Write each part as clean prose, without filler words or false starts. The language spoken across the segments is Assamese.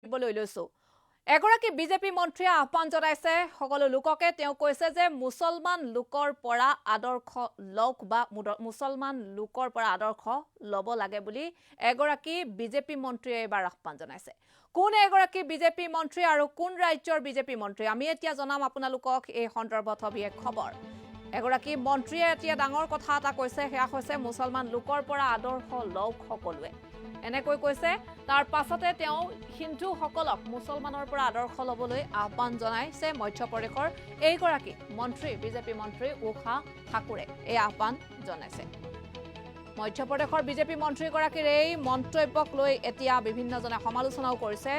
কৰিবলৈ লৈছো এগৰাকী বিজেপি মন্ত্ৰীয়ে আহ্বান জনাইছে সকলো লোককে তেওঁ কৈছে যে মুছলমান লোকৰ পৰা আদৰ্শ লওক বা মুছলমান লোকৰ পৰা আদৰ্শ লব লাগে বুলি এগৰাকী বিজেপি মন্ত্ৰীয়ে এবাৰ আহ্বান জনাইছে কোন এগৰাকী বিজেপি মন্ত্ৰী আৰু কোন ৰাজ্যৰ বিজেপি মন্ত্ৰী আমি এতিয়া জনাম আপোনালোকক এই সন্দৰ্ভত অভিয়েক খবৰ এগৰাকী মন্ত্ৰীয়ে এতিয়া ডাঙৰ কথা এটা কৈছে হেয়া হৈছে মুছলমান লোকৰ পৰা আদৰ্শ লওক সকলোৱে এনেকৈ কৈছে তাৰ পাছতে তেওঁ হিন্দু সকলক মুছলমানৰ পৰা আদৰ্শ লবলৈ আহ্বান জনাইছে মধ্যপ্ৰদেশৰ এইগৰাকী মন্ত্ৰী বিজেপি মন্ত্ৰী উষা ঠাকুৰে এই আহ্বান জনাইছে মধ্যপ্ৰদেশৰ বিজেপি মন্ত্ৰীগৰাকীৰ এই মন্তব্যক লৈ এতিয়া বিভিন্নজনে সমালোচনাও কৰিছে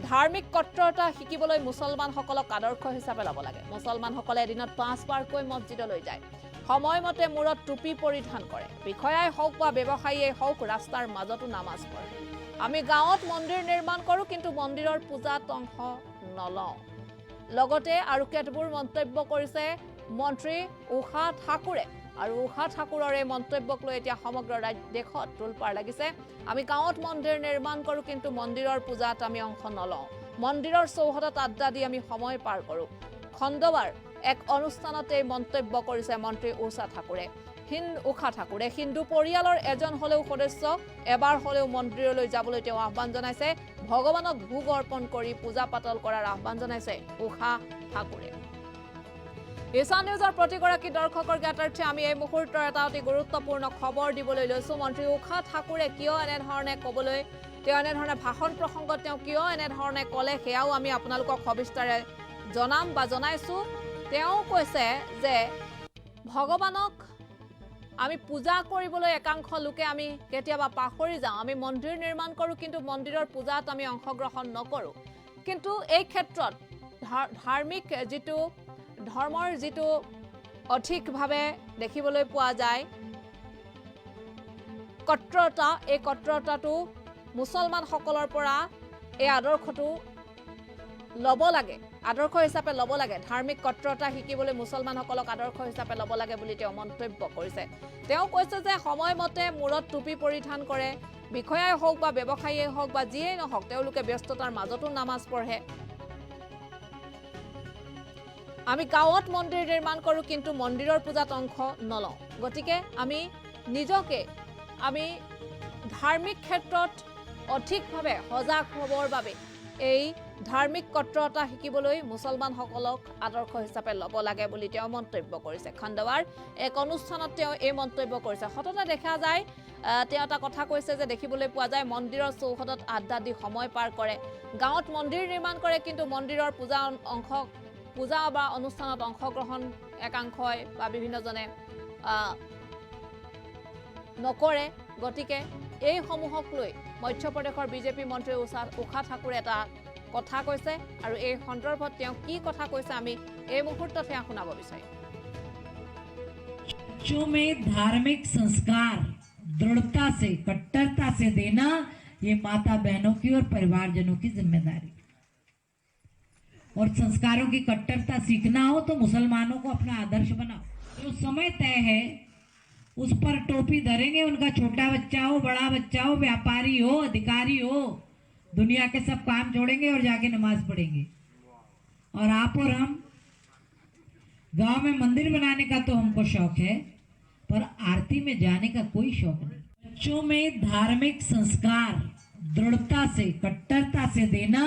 ধাৰ্মিক কট্টৰতা শিকিবলৈ মুছলমানসকলক আদৰ্শ হিচাপে ল'ব লাগে মুছলমানসকলে এদিনত 5 বাৰকৈ মছজিদলৈ যায় সময়মতে মূৰত টুপি পৰিধান কৰে বিষয়াই হওক বা ব্যৱসায়ীয়ে হওক ৰাস্তাৰ মাজতো নামাজ পঢ়ে আমি গাঁৱত মন্দিৰ নিৰ্মাণ কৰো কিন্তু মন্দিৰৰ পূজাত অংশ নলওঁ লগতে আৰু কেতবোৰ মন্তব্য কৰিছে মন্ত্ৰী উষা ঠাকুৰে আৰু উষা ঠাকুৰৰ এই মন্তব্যক লৈ এতিয়া সমগ্ৰ দেশত তোলপাৰ লাগিছে আমি গাঁৱত মন্দিৰ নিৰ্মাণ কৰো কিন্তু মন্দিৰৰ পূজাত আমি অংশ নলওঁ মন্দিৰৰ চৌহদত আড্ডা দি আমি সময় পাৰ কৰো খণ্ডবাৰ এক অনুষ্ঠানতে মন্তব্য কৰিছে মন্ত্ৰী উষা ঠাকুৰে উষা ঠাকুৰে হিন্দু পৰিয়ালৰ এজন হলেও সদস্য এবাৰ হলেও মন্দিৰলৈ যাবলৈ তেওঁ আহ্বান জনাইছে ভগৱানক ভোগ অৰ্পণ কৰি পূজা পাতল কৰাৰ আহ্বান জনাইছে উষা ঠাকুৰে ঈশান নিউজৰ প্ৰতিগৰাকী দৰ্শকৰ জ্ঞাতাৰ্থে আমি এই মুহূৰ্তৰ এটা অতি গুৰুত্বপূৰ্ণ খবৰ দিবলৈ লৈছো মন্ত্ৰী উষা ঠাকুৰে কিয় এনেধৰণে ক'বলৈ তেওঁ এনেধৰণে ভাষণ প্ৰসংগত তেওঁ কিয় এনেধৰণে ক'লে সেয়াও আমি আপোনালোকক সবিস্তাৰে জনাম বা জনাইছো তেওঁ কৈছে যে ভগৱানক আমি পূজা কৰিবলৈ একাংশ লোকে আমি কেতিয়াবা পাহৰি যাওঁ আমি মন্দিৰ নিৰ্মাণ কৰো কিন্তু মন্দিৰৰ পূজাত আমি অংশগ্ৰহণ নকৰো কিন্তু এই ক্ষেত্ৰত ধাৰ্মিক যিটো ধৰ্মৰ যিটো অধিকভাৱে দেখিবলৈ পোৱা যায় কট্টৰতা এই কট্টৰতাটো মুছলমানসকলৰ পৰা এই আদৰ্শটো ল'ব লাগে আদৰ্শ হিচাপে ল'ব লাগে ধাৰ্মিক কট্টৰতা শিকিবলৈ মুছলমানসকলক আদৰ্শ হিচাপে ল'ব লাগে বুলি তেওঁ মন্তব্য কৰিছে তেওঁ কৈছে যে সময়মতে মূৰত টুপি পৰিধান কৰে বিষয়াই হওক বা ব্যৱসায়ীয়ে হওক বা যিয়েই নহওক তেওঁলোকে ব্যস্ততাৰ মাজতো নামাজ পঢ়ে আমি গাঁৱত মন্দিৰ নিৰ্মাণ কৰো কিন্তু মন্দিৰৰ পূজাত অংশ নলওঁ গতিকে আমি নিজকে আমি ধাৰ্মিক ক্ষেত্ৰত অধিকভাৱে সজাগ হ'বৰ বাবে এই ধাৰ্মিক কট্টৰতা শিকিবলৈ মুছলমানসকলক আদৰ্শ হিচাপে ল'ব লাগে বুলি তেওঁ মন্তব্য কৰিছে খণ্ডবাৰ এক অনুষ্ঠানত তেওঁ এই মন্তব্য কৰিছে সততে দেখা যায় তেওঁ এটা কথা কৈছে যে দেখিবলৈ পোৱা যায় মন্দিৰৰ চৌহদত আড্ডা দি সময় পাৰ কৰে গাঁৱত মন্দিৰ নিৰ্মাণ কৰে কিন্তু মন্দিৰৰ পূজা বা অনুষ্ঠানত অংশগ্ৰহণ একাংশই বা বিভিন্নজনে নকৰে গতিকে এই সমূহক লৈ মধ্যপ্ৰদেশৰ বিজেপি মন্ত্ৰী উষা ঠাকুৰে এটা কথা কৈছে আৰু এই সন্দৰ্ভত তেওঁ কি কথা কৈছে আমি এই মুহূৰ্তত সেয়া শুনাব বিচাৰিম बच्चों में धार्मिक संस्कार दृढ़ता से कट्टरता से देना ये माता बहनों की और परिवारजनों की जिम्मेदारी और संस्कारों की कट्टरता सीखना हो तो मुसलमानों को अपना आदर्श बनाओ जो समय तय है उस पर टोपी धरेंगे उनका छोटा बच्चा हो बड़ा बच्चा हो व्यापारी हो अधिकारी हो दुनिया के सब काम छोड़ेंगे और जाके नमाज पढ़ेंगे और आप और हम गांव में मंदिर बनाने का तो हमको शौक है पर आरती में जाने का कोई शौक नहीं बच्चों में धार्मिक संस्कार दृढ़ता से कट्टरता से देना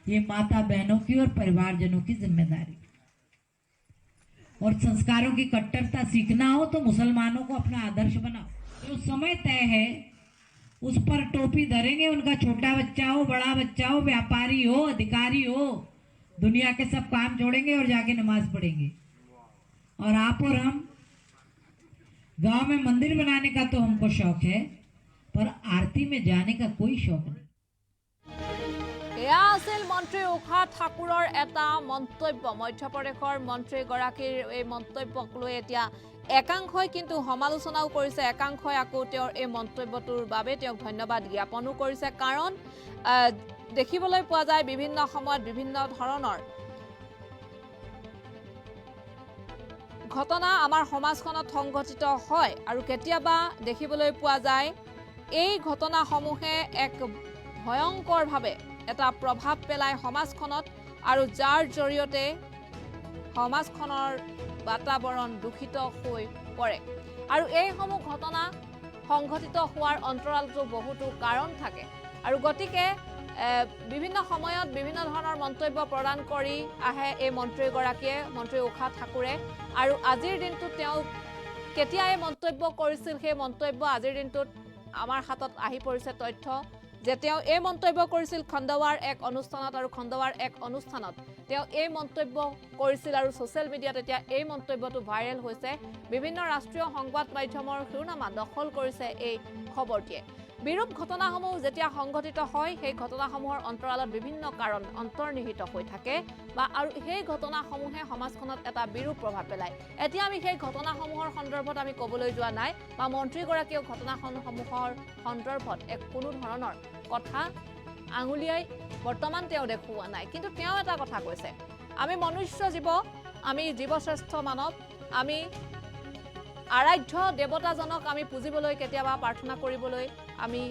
ये माता बहनों की और परिवारजनों की जिम्मेदारी और संस्कारों की कट्टरता सीखना हो तो मुसलमानों को अपना आदर्श बनाओ जो समय तय है उस पर टोपी धरेंगे उनका छोटा बच्चा हो बड़ा बच्चा हो व्यापारी हो अधिकारी हो दुनिया के सब काम छोड़ेंगे और जाके नमाज पढ़ेंगे और आप और हम गांव में मंदिर बनाने का तो हमको शौक है पर आरती में जाने का कोई शौक नहीं এয়া আছিল মন্ত্ৰী উষা ঠাকুৰৰ এটা মন্তব্য মধ্যপ্ৰদেশৰ মন্ত্ৰীগৰাকীৰ এই মন্তব্যক লৈ এতিয়া একাংশই কিন্তু সমালোচনাও কৰিছে একাংশই আকৌ তেওঁৰ এই মন্তব্যটোৰ বাবে তেওঁক ধন্যবাদ জ্ঞাপনো কৰিছে কাৰণ দেখিবলৈ পোৱা যায় বিভিন্ন সময়ত বিভিন্ন ধৰণৰ ঘটনা আমাৰ সমাজখনত সংঘটিত হয় আৰু কেতিয়াবা দেখিবলৈ পোৱা যায় এই ঘটনাসমূহে এক ভয়ংকৰভাৱে এটা প্ৰভাৱ পেলায় সমাজখনত আৰু যাৰ জৰিয়তে সমাজখনৰ বাতাবৰণ দূষিত হৈ পৰে আৰু এইসমূহ ঘটনা সংঘটিত হোৱাৰ অন্তৰালতো বহুতো কাৰণ থাকে আৰু গতিকে বিভিন্ন সময়ত বিভিন্ন ধৰণৰ মন্তব্য প্ৰদান কৰি আহে এই মন্ত্ৰীগৰাকীয়ে মন্ত্ৰী উষা ঠাকুৰে আৰু আজিৰ দিনটোত তেওঁ কেতিয়া এই মন্তব্য কৰিছিল সেই মন্তব্য আজিৰ দিনটোত আমাৰ হাতত আহি পৰিছে তথ্য যে তেওঁ এই মন্তব্য কৰিছিল খণ্ডৱাৰ এক অনুষ্ঠানত আৰু খণ্ডৱাৰ এক অনুষ্ঠানত তেওঁ এই মন্তব্য কৰিছিল আৰু সোশ্যাল মিডিয়াত এতিয়া এই মন্তব্যটো ভাইৰেল হৈছে বিভিন্ন ৰাষ্ট্ৰীয় সংবাদ মাধ্যমৰ শিৰোনামা দখল কৰিছে এই খবৰটিয়ে বিৰূপ ঘটনাসমূহ যেতিয়া সংঘটিত হয় সেই ঘটনাসমূহৰ অন্তৰালত বিভিন্ন কাৰণ অন্তৰ্নিহিত হৈ থাকে বা আৰু সেই ঘটনাসমূহে সমাজখনত এটা বিৰূপ প্ৰভাৱ পেলায় এতিয়া আমি সেই ঘটনাসমূহৰ সন্দৰ্ভত আমি ক'বলৈ যোৱা নাই বা মন্ত্ৰীগৰাকীয়ে ঘটনাসমূহৰ সন্দৰ্ভত এক কোনো ধৰণৰ কথা আঙুলিয়াই বৰ্তমান তেওঁ দেখুওৱা নাই কিন্তু তেওঁ এটা কথা কৈছে আমি মনুষ্য জীৱ আমি জীৱশ্ৰেষ্ঠ মানৱ আমি আৰাধ্য দেৱতাজনক আমি পুজিবলৈ কেতিয়াবা প্ৰাৰ্থনা কৰিবলৈ আমি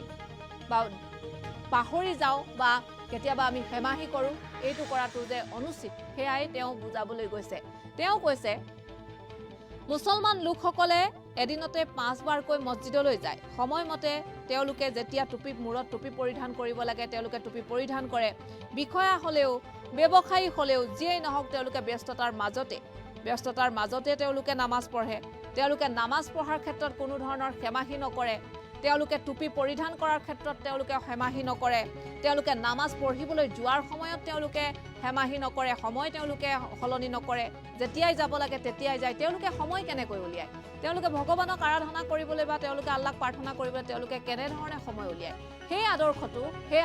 পাহৰি যাওঁ বা কেতিয়াবা আমি হেমাহি কৰোঁ এইটো কৰাটো যে অনুচিত সেয়াই তেওঁ বুজাবলৈ গৈছে তেওঁ কৈছে মুছলমান লোকসকলে এদিনতে 5 বাৰকৈ মছজিদলৈ যায় সময়মতে তেওঁলোকে যেতিয়া মূৰত টুপি পৰিধান কৰিব লাগে তেওঁলোকে টুপি পৰিধান কৰে বিষয়া হ'লেও ব্যৱসায়ী হ'লেও যিয়েই নহওক তেওঁলোকে ব্যস্ততাৰ মাজতে তেওঁলোকে নামাজ পঢ়ে তেওঁলোকে নামাজ পঢ়াৰ ক্ষেত্ৰত কোনো ধৰণৰ হেমাহি নকৰে তেওঁলোকে টুপি পৰিধান কৰাৰ ক্ষেত্ৰত তেওঁলোকে হেমাহি নকৰে তেওঁলোকে নামাজ পঢ়িবলৈ যোৱাৰ সময়ত তেওঁলোকে হেমাহি নকৰে সময় তেওঁলোকে সলনি নকৰে যেতিয়াই যাব লাগে তেতিয়াই যায় তেওঁলোকে সময় কেনেকৈ উলিয়ায় তেওঁলোকে ভগৱানক আৰাধনা কৰিবলৈ বা তেওঁলোকে আল্লাহক প্ৰাৰ্থনা কৰিবলৈ তেওঁলোকে কেনে ধৰণে সময় উলিয়ায় সেই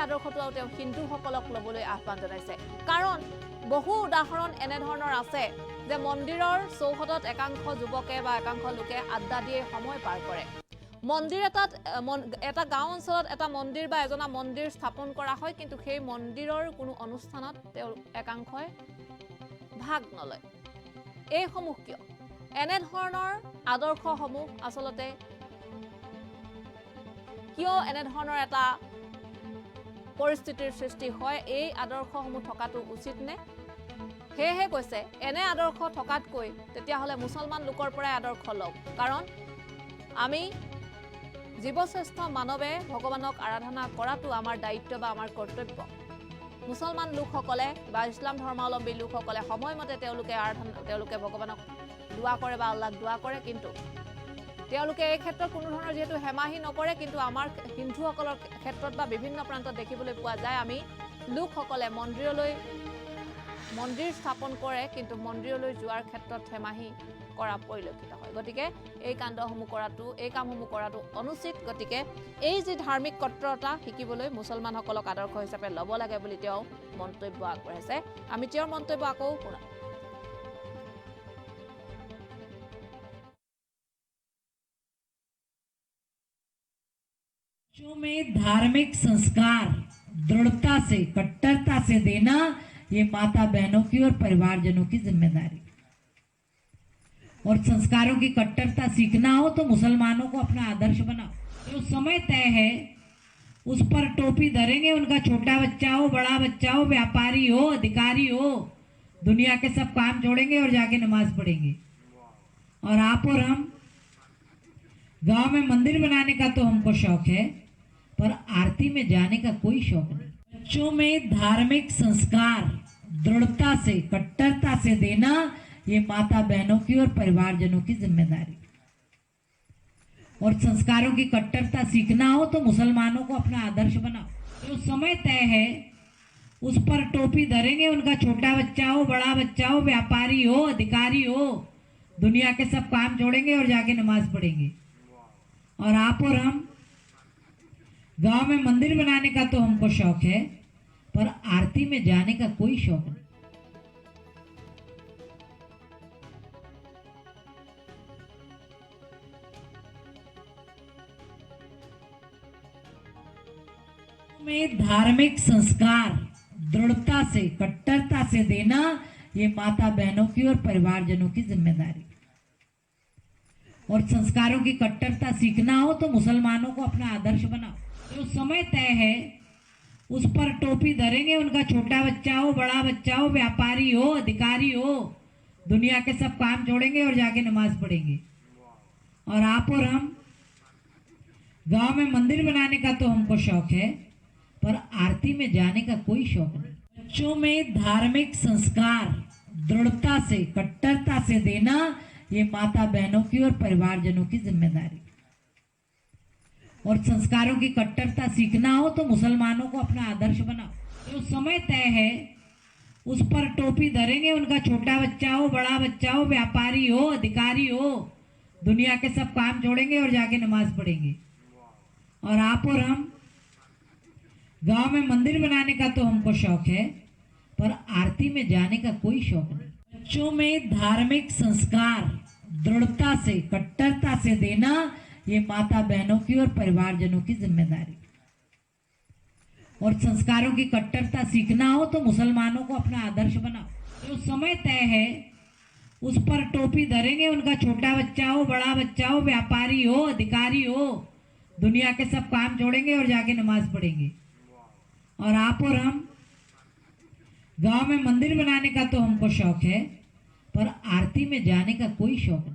আদৰ্শটো তেওঁ হিন্দুসকলক ল'বলৈ আহ্বান জনাইছে কাৰণ বহু উদাহৰণ এনে ধৰণৰ আছে যে মন্দিৰৰ চৌহদত একাংশ যুৱকে বা একাংশ লোকে আড্ডা দিয়ে সময় পাৰ কৰে মন্দিৰ এটা গাঁও অঞ্চলত এটা মন্দিৰ বা এজনা মন্দিৰ স্থাপন কৰা হয় কিন্তু সেই মন্দিৰৰ কোনো অনুষ্ঠানত তেওঁ একাংশই ভাগ নলয় এইসমূহ কিয় এনে ধৰণৰ আদৰ্শসমূহ আচলতে কিয় এনে ধৰণৰ এটা পৰিস্থিতিৰ সৃষ্টি হয় এই আদৰ্শসমূহ থকাটো উচিত নে সেয়েহে কৈছে এনে আদৰ্শ থকাতকৈ তেতিয়াহ'লে মুছলমান লোকৰ পৰাই আদৰ্শ লওক কাৰণ আমি জীৱশ্ৰেষ্ঠ মানৱে ভগৱানক আৰাধনা কৰাটো আমাৰ দায়িত্ব বা আমাৰ কৰ্তব্য মুছলমান লোকসকলে বা ইছলাম ধৰ্মাৱলম্বী লোকসকলে সময়মতে তেওঁলোকে ভগৱানক দোৱা কৰে বা আল্লাহক দোৱা কৰে কিন্তু তেওঁলোকে এই ক্ষেত্ৰত কোনো ধৰণৰ যেহেতু হেমাহি নকৰে কিন্তু আমাৰ হিন্দুসকলৰ ক্ষেত্ৰত বা বিভিন্ন প্ৰান্তত দেখিবলৈ পোৱা যায় আমি লোকসকলে মন্দিৰ স্থাপন কৰে কিন্তু মন্দিৰলৈ যোৱাৰ ক্ষেত্ৰত হেমাহি কৰা পৰিলক্ষিত হয় গতিকে এই কামসমূহ কৰাটো অনুচিত গতিকে এই যে ধাৰ্মিক কৰ্তৃত্বতা শিকিবলৈ মুছলমানসকলক আদৰ্শ হিচাপে ল'ব লাগে বুলি তেওঁ মন্তব্য আগবঢ়াইছে আমি তেওঁৰ মন্তব্য আকৌ শুনাম में धार्मिक संस्कार दृढ़ता से कट्टरता से देना ये माता बहनों की और परिवारजनों की जिम्मेदारी और संस्कारों की कट्टरता सीखना हो तो मुसलमानों को अपना आदर्श बनाओ जो समय तय है उस पर टोपी धरेंगे उनका छोटा बच्चा हो बड़ा बच्चा हो व्यापारी हो अधिकारी हो दुनिया के सब काम छोड़ेंगे और जाके नमाज पढ़ेंगे और आप और हम गांव में मंदिर बनाने का तो हमको शौक है पर आरती में जाने का कोई शौक नहीं बच्चों में धार्मिक संस्कार दृढ़ता से कट्टरता से देना ये माता बहनों की और परिवारजनों की जिम्मेदारी और संस्कारों की कट्टरता सीखना हो तो मुसलमानों को अपना आदर्श बनाओ जो समय तय है उस पर टोपी धरेंगे उनका छोटा बच्चा हो बड़ा बच्चा हो व्यापारी हो अधिकारी हो दुनिया के सब काम छोड़ेंगे और जाके नमाज पढ़ेंगे और आप और हम गांव में मंदिर बनाने का तो हमको शौक है पर आरती में जाने का कोई शौक नहीं में धार्मिक संस्कार दृढ़ता से कट्टरता से देना ये माता बहनों की और परिवारजनों की जिम्मेदारी और संस्कारों की कट्टरता सीखना हो तो मुसलमानों को अपना आदर्श बनाओ जो समय तय है उस पर टोपी धरेंगे, उनका छोटा बच्चा हो, बड़ा बच्चा हो, व्यापारी हो, अधिकारी हो, दुनिया के सब काम छोड़ेंगे और जाके नमाज पढ़ेंगे। और आप और हम, गांव में मंदिर बनाने का तो हमको शौक है, पर आरती में जाने का कोई शौक नहीं। बच्चों में धार्मिक संस्कार दृढ़ता से, कट्टरता से देना, ये माता बहनों की और परिवारजनों की जिम्मेदारी। और संस्कारों की कट्टरता सीखना हो तो मुसलमानों को अपना आदर्श बनाओ। जो समय तय है उस पर टोपी धरेंगे, उनका छोटा बच्चा हो, बड़ा बच्चा हो, व्यापारी हो, अधिकारी हो, दुनिया के सब काम छोड़ेंगे और जाके नमाज पढ़ेंगे। और आप और हम, गांव में मंदिर बनाने का तो हमको शौक है, पर आरती में जाने का कोई शौक नहीं। बच्चों में धार्मिक संस्कार दृढ़ता से, कट्टरता से देना, ये माता बहनों की और परिवारजनों की जिम्मेदारी। और संस्कारों की कट्टरता सीखना हो तो मुसलमानों को अपना आदर्श बनाओ। जो समय तय है उस पर टोपी धरेंगे, उनका छोटा बच्चा हो, बड़ा बच्चा हो, व्यापारी हो, अधिकारी हो, दुनिया के सब काम छोड़ेंगे और जाके नमाज पढ़ेंगे। और आप और हम, गांव में मंदिर बनाने का तो हमको शौक है, पर आरती में जाने का कोई शौक नहीं।